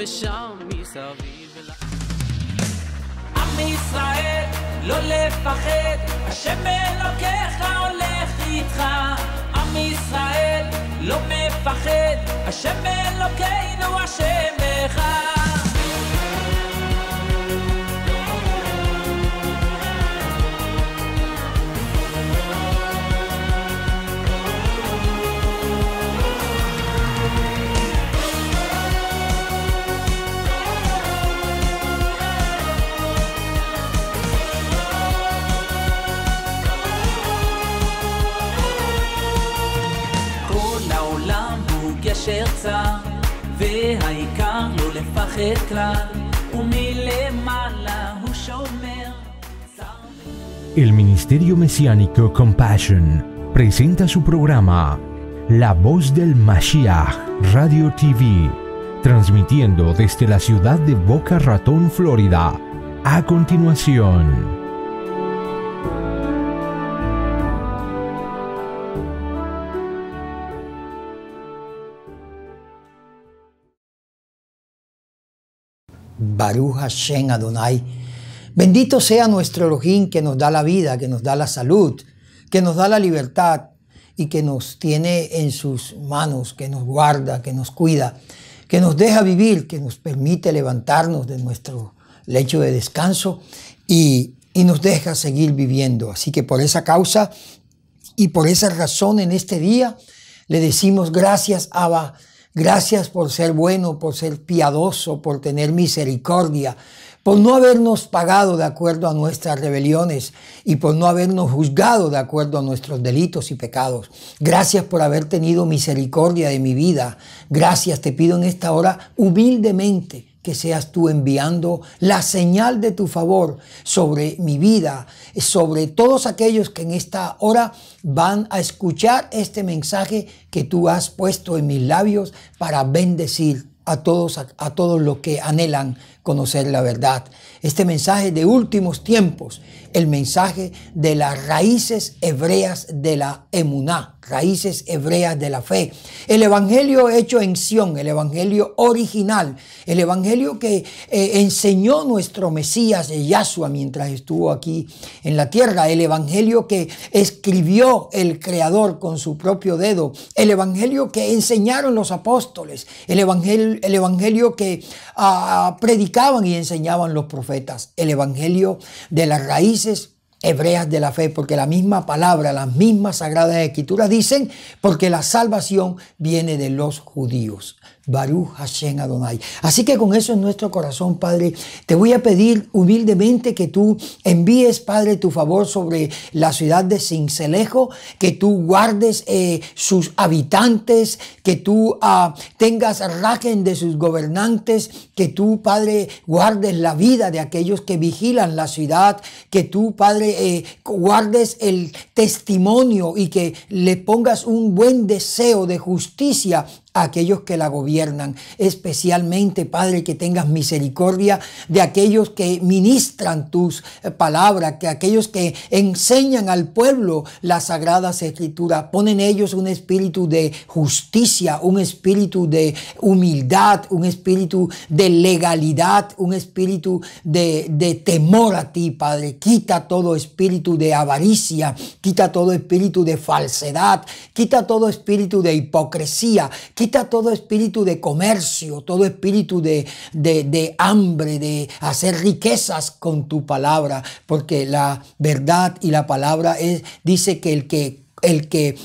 ושם מסביב עם ישראל, לא לפחד, השם אלוקיך הולך איתך. עם ישראל, לא מפחד, השם אלוקינו השם אחד. גשר צר, והעיקר לא לפחד כלל, ומלמעלה הוא שומר. El Ministerio Mesiánico Compassion presenta su programa La Voz del Mashiach Radio TV, transmitiendo desde la ciudad de Boca Ratón, Florida. A continuación, Baruch Hashem Adonai. Bendito sea nuestro Elohim, que nos da la vida, que nos da la salud, que nos da la libertad y que nos tiene en sus manos, que nos guarda, que nos cuida, que nos deja vivir, que nos permite levantarnos de nuestro lecho de descanso y nos deja seguir viviendo. Así que por esa causa y por esa razón en este día le decimos gracias, Abba. Gracias por ser bueno, por ser piadoso, por tener misericordia, por no habernos pagado de acuerdo a nuestras rebeliones y por no habernos juzgado de acuerdo a nuestros delitos y pecados. Gracias por haber tenido misericordia de mi vida. Gracias, te pido en esta hora humildemente que seas tú enviando la señal de tu favor sobre mi vida, sobre todos aquellos que en esta hora van a escuchar este mensaje que tú has puesto en mis labios para bendecir a todos los que anhelan conocer la verdad. Este mensaje de últimos tiempos, el mensaje de las raíces hebreas de la emuná, raíces hebreas de la fe. El evangelio hecho en Sión, el evangelio original, el evangelio que enseñó nuestro Mesías Yahshua mientras estuvo aquí en la tierra, el evangelio que escribió el Creador con su propio dedo, el evangelio que enseñaron los apóstoles, el evangelio que predicaban y enseñaban los profetas, el evangelio de las raíces hebreas de la fe, porque la misma palabra, las mismas sagradas escrituras dicen, porque la salvación viene de los judíos. Baruch Hashem Adonai. Así que con eso en nuestro corazón, Padre, te voy a pedir humildemente que tú envíes, Padre, tu favor sobre la ciudad de Sincelejo, que tú guardes sus habitantes, que tú tengas rajen de sus gobernantes, que tú, Padre, guardes la vida de aquellos que vigilan la ciudad, que tú, Padre, guardes el testimonio y que le pongas un buen deseo de justicia a aquellos que la gobiernan, especialmente, Padre, que tengas misericordia de aquellos que ministran tus palabras, que aquellos que enseñan al pueblo las sagradas escrituras. Pon en ellos un espíritu de justicia, un espíritu de humildad, un espíritu de legalidad, un espíritu de temor a ti, Padre. Quita todo espíritu de avaricia, quita todo espíritu de falsedad, quita todo espíritu de hipocresía, quita todo espíritu de comercio, todo espíritu de hambre, de hacer riquezas con tu palabra, porque la verdad y la palabra dice que el que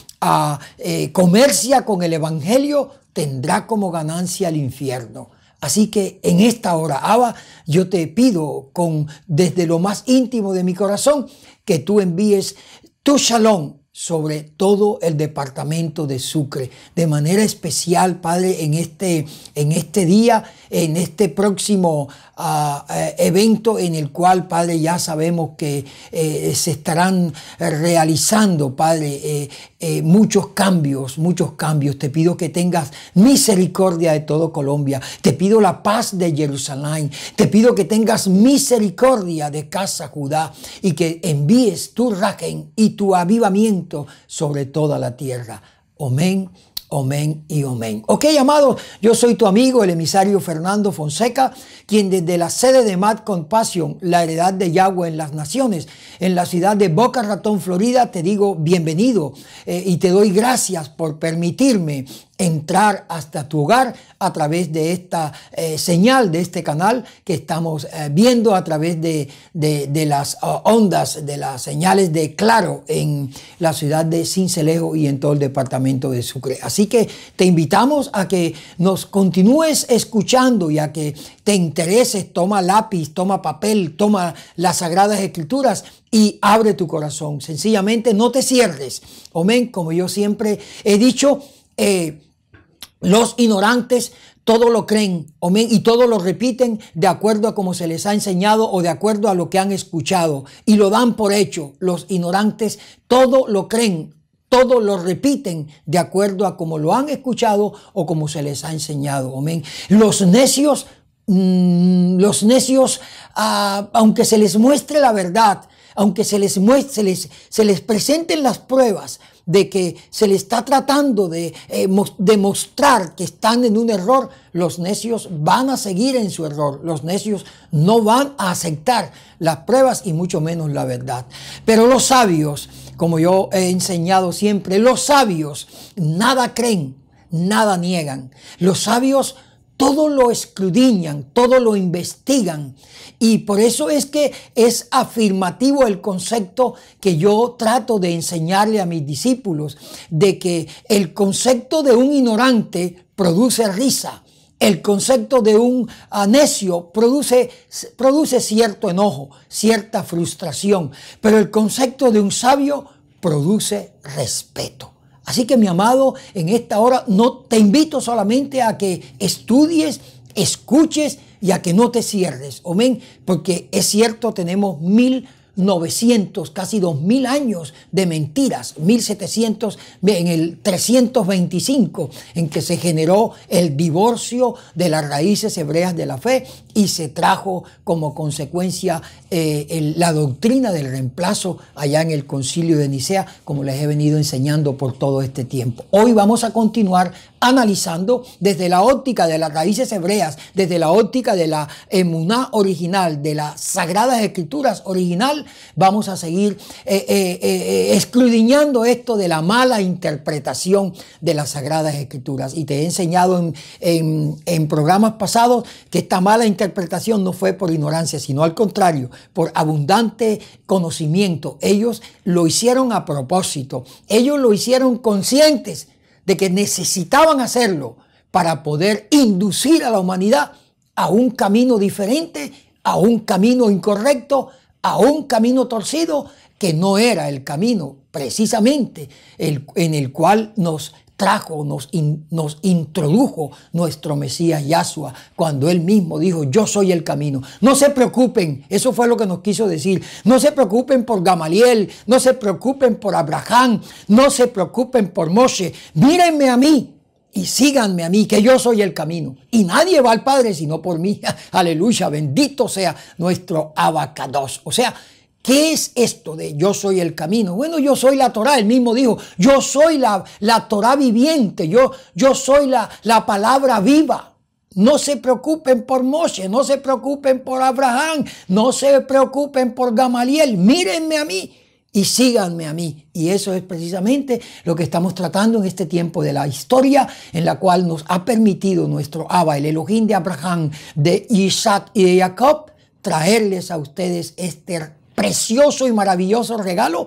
comercia con el evangelio tendrá como ganancia el infierno. Así que en esta hora, Abba, yo te pido desde lo más íntimo de mi corazón que tú envíes tu shalom sobre todo el departamento de Sucre, de manera especial, Padre, en este día, en este próximo evento en el cual, Padre, ya sabemos que se estarán realizando, Padre, muchos cambios. Te pido que tengas misericordia de todo Colombia. Te pido la paz de Jerusalén. Te pido que tengas misericordia de casa Judá y que envíes tu rajen y tu avivamiento sobre toda la tierra. Amén, Amén y amén. Ok, amados, yo soy tu amigo, el emisario Fernando Fonseca, quien desde la sede de Mad Compassion, la heredad de Yahweh en las naciones, en la ciudad de Boca Ratón, Florida, te digo bienvenido y te doy gracias por permitirme entrar hasta tu hogar a través de esta señal, de este canal que estamos viendo a través de las ondas, de las señales de Claro en la ciudad de Sincelejo y en todo el departamento de Sucre. Así que te invitamos a que nos continúes escuchando y a que te intereses, toma lápiz, toma papel, toma las Sagradas Escrituras y abre tu corazón. Sencillamente no te cierres. Amén, como yo siempre he dicho, los ignorantes todo lo creen, amén, y todo lo repiten de acuerdo a como se les ha enseñado o de acuerdo a lo que han escuchado y lo dan por hecho. Los ignorantes todo lo creen, todo lo repiten de acuerdo a como lo han escuchado o como se les ha enseñado, amén. Los necios, aunque se les muestre la verdad, aunque se les presenten las pruebas de que se les está tratando de demostrar que están en un error, los necios van a seguir en su error. Los necios no van a aceptar las pruebas y mucho menos la verdad. Pero los sabios, como yo he enseñado siempre, los sabios nada creen, nada niegan. Los sabios todo lo escudriñan, todo lo investigan. Y por eso es que es afirmativo el concepto que yo trato de enseñarle a mis discípulos, de que el concepto de un ignorante produce risa. El concepto de un necio produce cierto enojo, cierta frustración. Pero el concepto de un sabio produce respeto. Así que, mi amado, en esta hora no te invito solamente a que estudies, escuches y a que no te cierres. Amén. Porque es cierto, tenemos 1900, casi 2000 años de mentiras, 1700 en el 325, en que se generó el divorcio de las raíces hebreas de la fe y se trajo como consecuencia la doctrina del reemplazo allá en el Concilio de Nicea, como les he venido enseñando por todo este tiempo. Hoy vamos a continuar analizando desde la óptica de las raíces hebreas, desde la óptica de la emuná original, de las Sagradas Escrituras original. Vamos a seguir escudriñando esto de la mala interpretación de las Sagradas Escrituras. Y te he enseñado en programas pasados que esta mala interpretación no fue por ignorancia, sino al contrario, por abundante conocimiento. Ellos lo hicieron a propósito. Ellos lo hicieron conscientes de que necesitaban hacerlo para poder inducir a la humanidad a un camino diferente, a un camino incorrecto, a un camino torcido que no era el camino precisamente en el cual nos trajo, nos introdujo nuestro Mesías Yahshua, cuando él mismo dijo: yo soy el camino. No se preocupen, eso fue lo que nos quiso decir. No se preocupen por Gamaliel, no se preocupen por Abraham, no se preocupen por Moshe. Mírenme a mí y síganme a mí, que yo soy el camino. Y nadie va al Padre sino por mí. Aleluya, bendito sea nuestro Abacados. O sea, ¿qué es esto de yo soy el camino? Bueno, yo soy la Torá. Él mismo dijo: yo soy la Torá viviente, yo soy la palabra viva. No se preocupen por Moshe, no se preocupen por Abraham, no se preocupen por Gamaliel. Mírenme a mí y síganme a mí. Y eso es precisamente lo que estamos tratando en este tiempo de la historia, en la cual nos ha permitido nuestro Abba, el Elohim de Abraham, de Isaac y de Jacob, traerles a ustedes este precioso y maravilloso regalo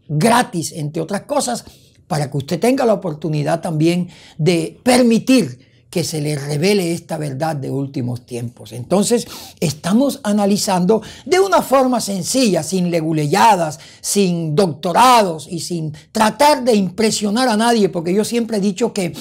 gratis, entre otras cosas, para que usted tenga la oportunidad también de permitir que se le revele esta verdad de últimos tiempos. Entonces, estamos analizando de una forma sencilla, sin leguleyadas, sin doctorados y sin tratar de impresionar a nadie, porque yo siempre he dicho que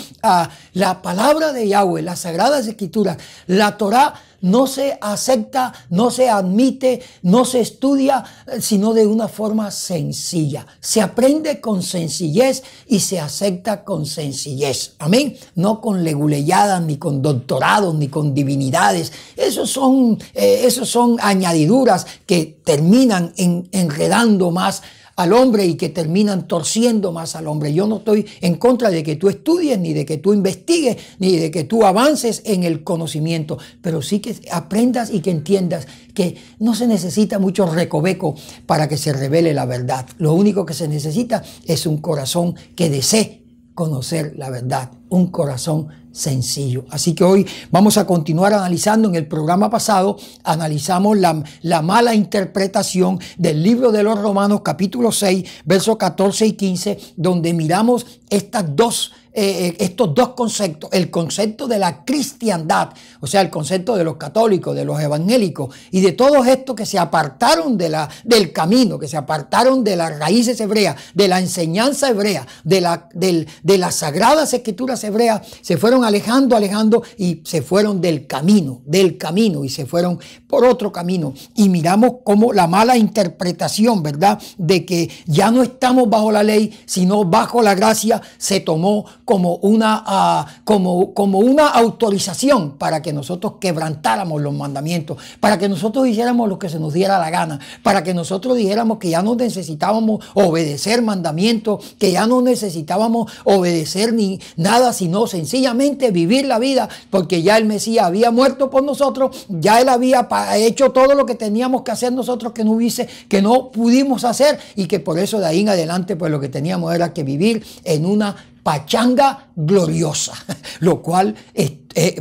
la palabra de Yahweh, las Sagradas Escrituras, la Torá, no se acepta, no se admite, no se estudia, sino de una forma sencilla. Se aprende con sencillez y se acepta con sencillez. Amén. No con leguleyadas, ni con doctorados, ni con divinidades. Esos son añadiduras que terminan enredando más al hombre y que terminan torciendo más al hombre. Yo no estoy en contra de que tú estudies, ni de que tú investigues, ni de que tú avances en el conocimiento, pero sí que aprendas y que entiendas que no se necesita mucho recoveco para que se revele la verdad. Lo único que se necesita es un corazón que desee conocer la verdad, un corazón sencillo. Así que hoy vamos a continuar analizando. En el programa pasado analizamos la mala interpretación del libro de los Romanos, capítulo 6, versos 14 y 15, donde miramos estos dos conceptos: el concepto de la cristiandad, o sea, el concepto de los católicos, de los evangélicos y de todos estos que se apartaron del camino, que se apartaron de las raíces hebreas, de la enseñanza hebrea, de las sagradas escrituras hebreas, se fueron alejando y se fueron del camino y se fueron por otro camino. Y miramos cómo la mala interpretación, ¿verdad?, de que ya no estamos bajo la ley, sino bajo la gracia, se tomó como una autorización para que nosotros quebrantáramos los mandamientos, para que nosotros hiciéramos lo que se nos diera la gana, para que nosotros dijéramos que ya no necesitábamos obedecer mandamientos, que ya no necesitábamos obedecer ni nada, sino sencillamente vivir la vida, porque ya el Mesías había muerto por nosotros, ya Él había hecho todo lo que teníamos que hacer nosotros que no pudimos hacer, y que por eso de ahí en adelante pues lo que teníamos era que vivir en una pachanga gloriosa, lo cual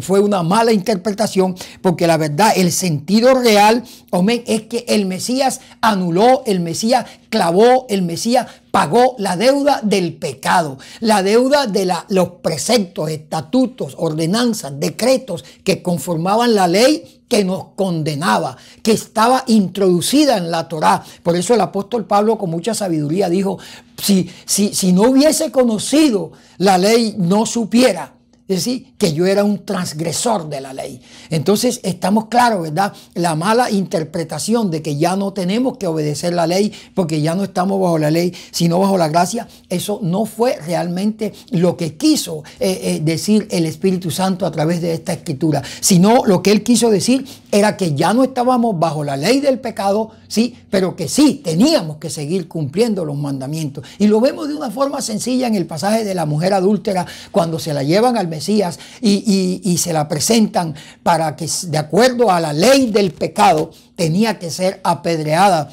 fue una mala interpretación, porque la verdad, el sentido real, amén, es que el Mesías anuló, el Mesías clavó, el Mesías pagó la deuda del pecado, la deuda de los preceptos, estatutos, ordenanzas, decretos que conformaban la ley que nos condenaba, que estaba introducida en la Torá. Por eso el apóstol Pablo con mucha sabiduría dijo: si no hubiese conocido la ley, no supiera, es decir, que yo era un transgresor de la ley. Entonces estamos claros, ¿verdad? La mala interpretación de que ya no tenemos que obedecer la ley porque ya no estamos bajo la ley, sino bajo la gracia, eso no fue realmente lo que quiso decir el Espíritu Santo a través de esta escritura, sino lo que Él quiso decir era que ya no estábamos bajo la ley del pecado, sí, pero que sí teníamos que seguir cumpliendo los mandamientos. Y lo vemos de una forma sencilla en el pasaje de la mujer adúltera, cuando se la llevan al Mesías y se la presentan para que, de acuerdo a la ley del pecado, tenía que ser apedreada.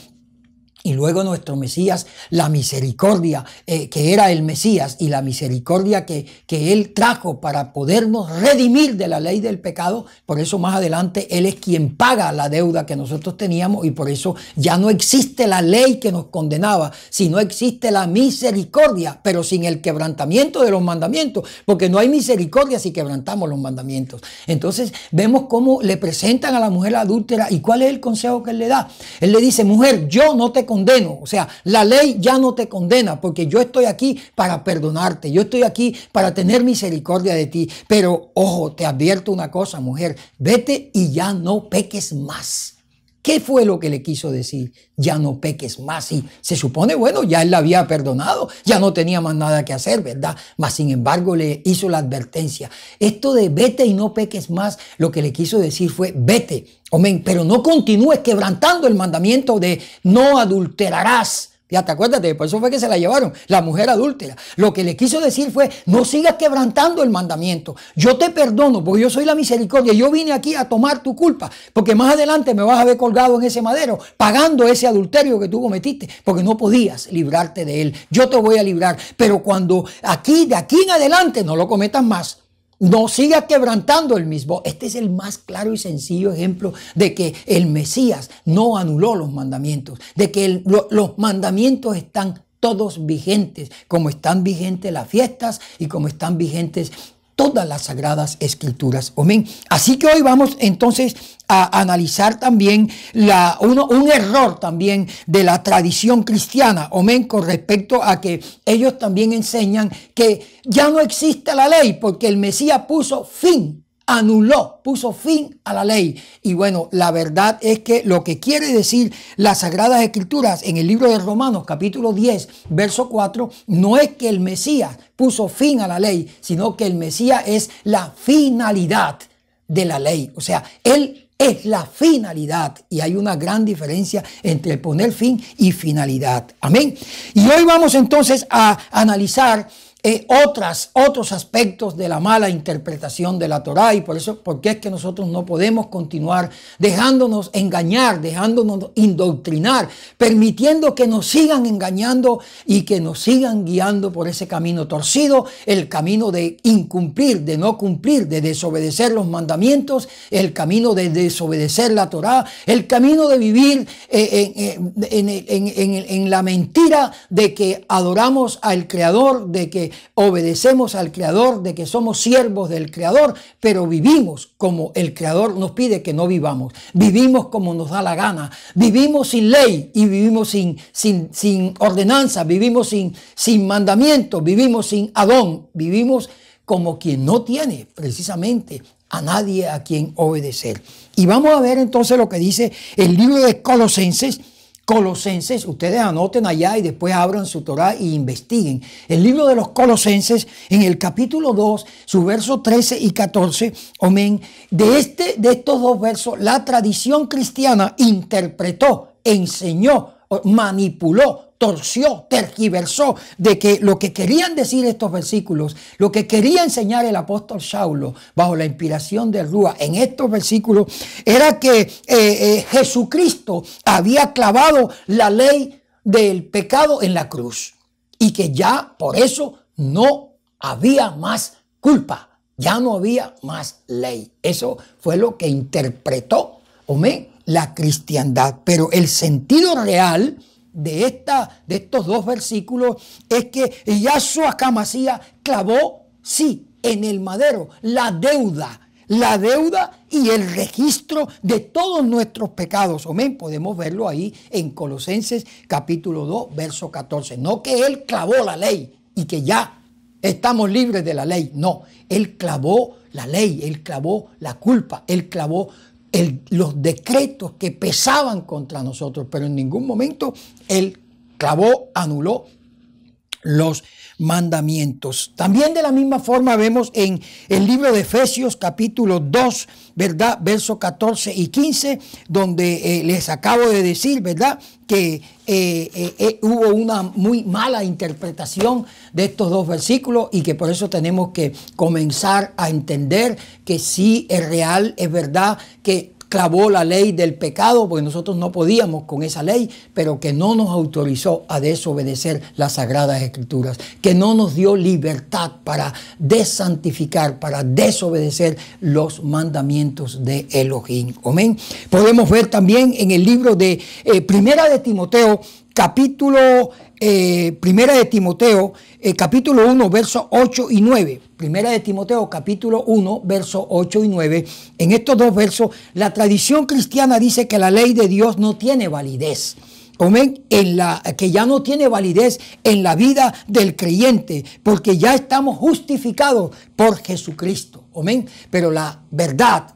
Y luego nuestro Mesías, la misericordia que era el Mesías y la misericordia que Él trajo para podernos redimir de la ley del pecado. Por eso más adelante Él es quien paga la deuda que nosotros teníamos, y por eso ya no existe la ley que nos condenaba, sino existe la misericordia, pero sin el quebrantamiento de los mandamientos, porque no hay misericordia si quebrantamos los mandamientos. Entonces vemos cómo le presentan a la mujer adúltera, y cuál es el consejo que Él le da. Él le dice: mujer, yo no te condeno, o sea, la ley ya no te condena, porque yo estoy aquí para perdonarte, yo estoy aquí para tener misericordia de ti, pero ojo, te advierto una cosa, mujer, vete y ya no peques más. ¿Qué fue lo que le quiso decir? Ya no peques más. Y se supone, bueno, ya Él la había perdonado, ya no tenía más nada que hacer, ¿verdad? Mas sin embargo le hizo la advertencia. Esto de vete y no peques más, lo que le quiso decir fue: vete, amén, pero no continúes quebrantando el mandamiento de no adulterarás. Fíjate, acuérdate, por eso fue que se la llevaron, la mujer adúltera. Lo que le quiso decir fue: no sigas quebrantando el mandamiento. Yo te perdono porque yo soy la misericordia. Yo vine aquí a tomar tu culpa, porque más adelante me vas a ver colgado en ese madero, pagando ese adulterio que tú cometiste, porque no podías librarte de él. Yo te voy a librar, pero cuando de aquí en adelante no lo cometas más. No sigas quebrantando el mismo. Este es el más claro y sencillo ejemplo de que el Mesías no anuló los mandamientos, de que los mandamientos están todos vigentes, como están vigentes las fiestas y como están vigentes todas las sagradas escrituras. Amén. Así que hoy vamos entonces a analizar también un error también de la tradición cristiana, amén, con respecto a que ellos también enseñan que ya no existe la ley porque el Mesías puso fin a la ley. Y bueno, la verdad es que lo que quiere decir las Sagradas Escrituras en el libro de Romanos, capítulo 10, verso 4, no es que el Mesías puso fin a la ley, sino que el Mesías es la finalidad de la ley. O sea, Él es la finalidad. Y hay una gran diferencia entre poner fin y finalidad. Amén. Y hoy vamos entonces a analizar otros aspectos de la mala interpretación de la Torá, y porque es que nosotros no podemos continuar dejándonos engañar, dejándonos indoctrinar, permitiendo que nos sigan engañando y que nos sigan guiando por ese camino torcido, el camino de incumplir, de no cumplir, de desobedecer los mandamientos, el camino de desobedecer la Torá, el camino de vivir en la mentira de que adoramos al Creador, de que obedecemos al Creador, de que somos siervos del Creador, pero vivimos como el Creador nos pide que no vivamos. Vivimos como nos da la gana. Vivimos sin ley y vivimos sin ordenanza. Vivimos sin mandamiento. Vivimos sin Adón. Vivimos como quien no tiene precisamente a nadie a quien obedecer. Y vamos a ver entonces lo que dice el libro de Colosenses. Colosenses, ustedes anoten allá y después abran su Torá y investiguen. El libro de los Colosenses, en el capítulo 2, su verso 13 y 14, amén. De estos dos versos, la tradición cristiana interpretó, enseñó, manipuló, torció, tergiversó, de que lo que querían decir estos versículos, lo que quería enseñar el apóstol Saulo bajo la inspiración de Rúa en estos versículos, era que Jesucristo había clavado la ley del pecado en la cruz y que ya por eso no había más culpa, ya no había más ley. Eso fue lo que interpretó, amén, la cristiandad. Pero el sentido real de estos dos versículos es que Yahshua HaMashiach clavó, sí, en el madero la deuda y el registro de todos nuestros pecados. Amén. Podemos verlo ahí en Colosenses capítulo 2, verso 14. No que Él clavó la ley y que ya estamos libres de la ley. No, Él clavó la ley, Él clavó la culpa, Él clavó los decretos que pesaban contra nosotros, pero en ningún momento Él clavó, anuló los mandamientos. También de la misma forma vemos en el libro de Efesios capítulo 2, ¿verdad? Versos 14 y 15, donde les acabo de decir, ¿verdad? Que hubo una muy mala interpretación de estos dos versículos y que por eso tenemos que comenzar a entender que sí es real, es verdad que clavó la ley del pecado, porque nosotros no podíamos con esa ley, pero que no nos autorizó a desobedecer las Sagradas Escrituras, que no nos dio libertad para desantificar, para desobedecer los mandamientos de Elohim. Amén. Podemos ver también en el libro de Primera de Timoteo, capítulo 1, versos 8 y 9. Primera de Timoteo, capítulo 1, versos 8 y 9. En estos dos versos, la tradición cristiana dice que la ley de Dios no tiene validez. Amén. Que ya no tiene validez en la vida del creyente, porque ya estamos justificados por Jesucristo. Amén. Pero la verdad,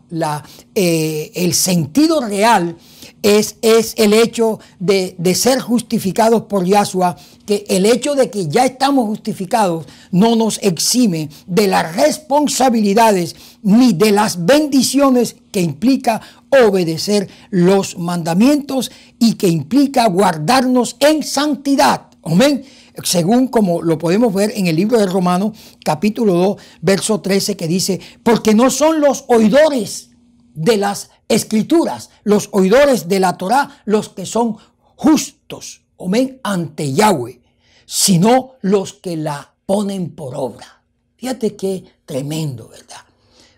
el sentido real es el hecho de ser justificados por Yahshua, que el hecho de que ya estamos justificados no nos exime de las responsabilidades ni de las bendiciones que implica obedecer los mandamientos y que implica guardarnos en santidad. Amén. Según como lo podemos ver en el libro de Romanos, capítulo 2, verso 13, que dice, porque no son los oidores de las Escrituras, los oidores de la Torá, los que son justos, amén, ante Yahweh, sino los que la ponen por obra. Fíjate qué tremendo, ¿verdad?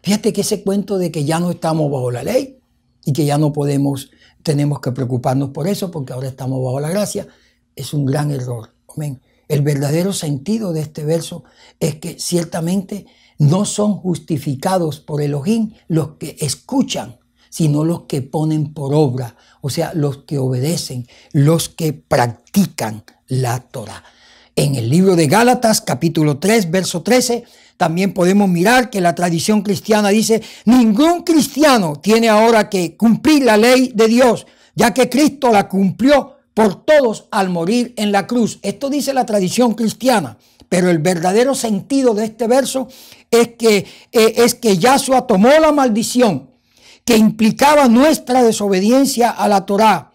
Fíjate que ese cuento de que ya no estamos bajo la ley y que ya no tenemos que preocuparnos por eso porque ahora estamos bajo la gracia, es un gran error, amén. El verdadero sentido de este verso es que ciertamente no son justificados por Elohim los que escuchan, sino los que ponen por obra, o sea, los que obedecen, los que practican la Torá. En el libro de Gálatas, capítulo 3, verso 13, también podemos mirar que la tradición cristiana dice, ningún cristiano tiene ahora que cumplir la ley de Dios, ya que Cristo la cumplió por todos al morir en la cruz. Esto dice la tradición cristiana, pero el verdadero sentido de este verso es que Yahshua tomó la maldición que implicaba nuestra desobediencia a la Torá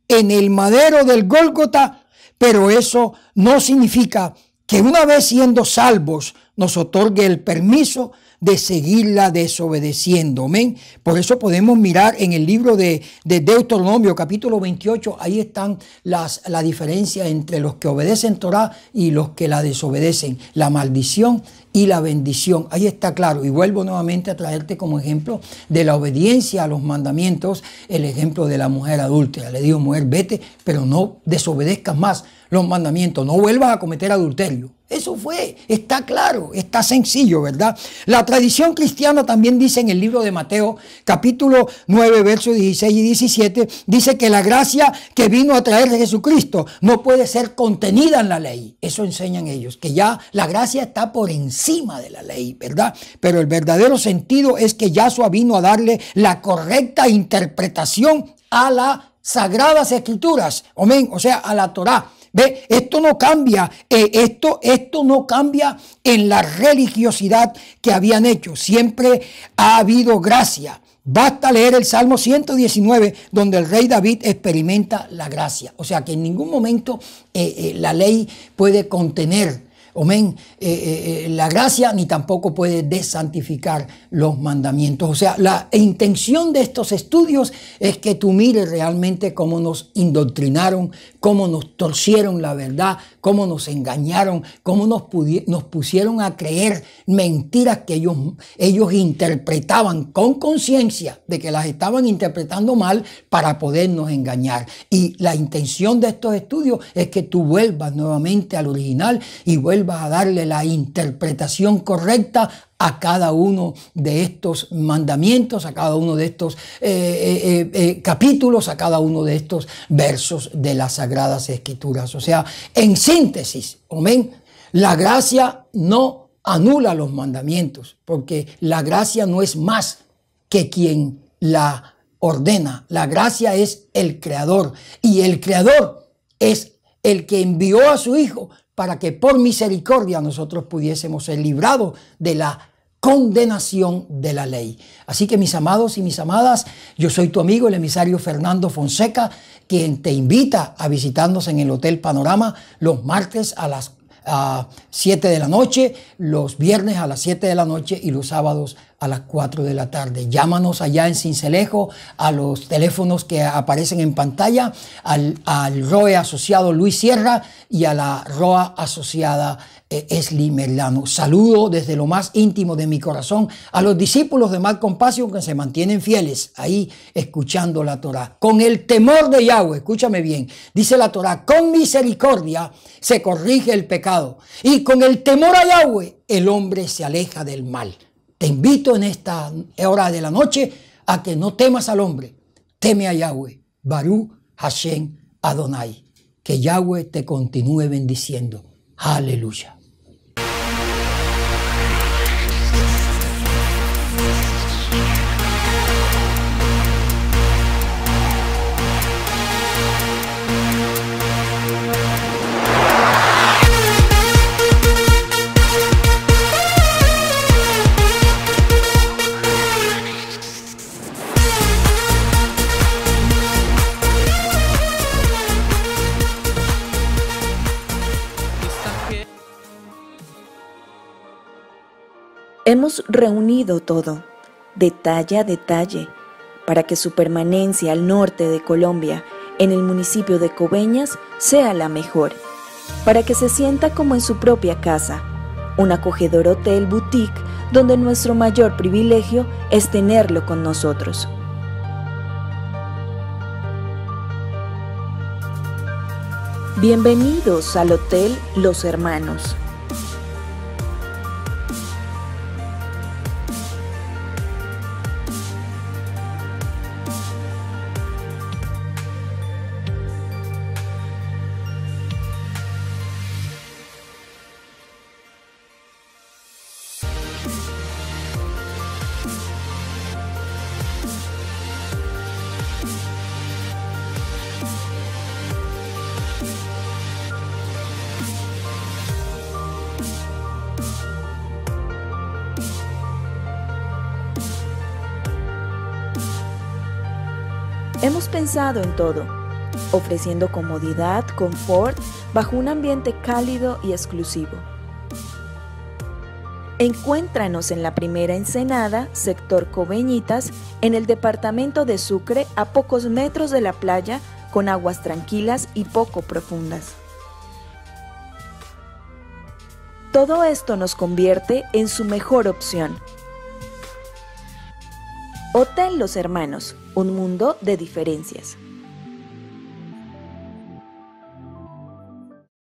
en el madero del Gólgota, pero eso no significa que una vez siendo salvos nos otorgue el permiso de seguirla desobedeciendo. Amén. Por eso podemos mirar en el libro de Deuteronomio, capítulo 28, ahí están la diferencia entre los que obedecen Torá y los que la desobedecen, la maldición y la bendición. Ahí está claro. Y vuelvo nuevamente a traerte como ejemplo de la obediencia a los mandamientos, el ejemplo de la mujer adúltera. Le digo, mujer, vete, pero no desobedezcas más los mandamientos, no vuelvas a cometer adulterio. Eso fue, está claro, está sencillo, ¿verdad? La tradición cristiana también dice en el libro de Mateo, capítulo 9, versos 16 y 17, dice que la gracia que vino a traer de Jesucristo no puede ser contenida en la ley. Eso enseñan ellos, que ya la gracia está por encima de la ley, ¿verdad? Pero el verdadero sentido es que Yahshua vino a darle la correcta interpretación a las Sagradas Escrituras, amén, o sea, a la Torá. ¿Ve? Esto no cambia, esto no cambia en la religiosidad que habían hecho. Siempre ha habido gracia. Basta leer el Salmo 119, donde el rey David experimenta la gracia. O sea que en ningún momento la ley puede contener, amén, la gracia, ni tampoco puede desantificar los mandamientos. O sea, la intención de estos estudios es que tú mires realmente cómo nos indoctrinaron, cómo nos torcieron la verdad, cómo nos engañaron, cómo nos pusieron a creer mentiras que ellos interpretaban con conciencia de que las estaban interpretando mal para podernos engañar. Y la intención de estos estudios es que tú vuelvas nuevamente al original y vuelvas a darle la interpretación correcta a cada uno de estos mandamientos, a cada uno de estos capítulos, a cada uno de estos versos de las Sagradas Escrituras. O sea, en síntesis, amén, la gracia no anula los mandamientos, porque la gracia no es más que quien la ordena. La gracia es el Creador, y el Creador es el que envió a su Hijo para que por misericordia nosotros pudiésemos ser librados de la condenación de la ley. Así que, mis amados y mis amadas, yo soy tu amigo, el emisario Fernando Fonseca, quien te invita a visitarnos en el Hotel Panorama los martes a las 7 de la noche, los viernes a las 7 de la noche y los sábados a las 4 de la tarde. Llámanos allá en Sincelejo a los teléfonos que aparecen en pantalla, al ROE asociado Luis Sierra y a la ROA asociada Esli Merlano. Saludo desde lo más íntimo de mi corazón a los discípulos de Malcolm Passion que se mantienen fieles ahí escuchando la Torá. Con el temor de Yahweh, escúchame bien, dice la Torá, con misericordia se corrige el pecado y con el temor a Yahweh el hombre se aleja del mal. Te invito en esta hora de la noche a que no temas al hombre, teme a Yahweh, Baruch Hashem Adonai. Que Yahweh te continúe bendiciendo. Aleluya. Hemos reunido todo, detalle a detalle, para que su permanencia al norte de Colombia, en el municipio de Coveñas, sea la mejor, para que se sienta como en su propia casa, un acogedor hotel boutique donde nuestro mayor privilegio es tenerlo con nosotros. Bienvenidos al Hotel Los Hermanos. Hemos pensado en todo, ofreciendo comodidad, confort, bajo un ambiente cálido y exclusivo. Encuéntranos en la primera ensenada, sector Coveñitas, en el departamento de Sucre, a pocos metros de la playa, con aguas tranquilas y poco profundas. Todo esto nos convierte en su mejor opción. Hotel Los Hermanos, un mundo de diferencias.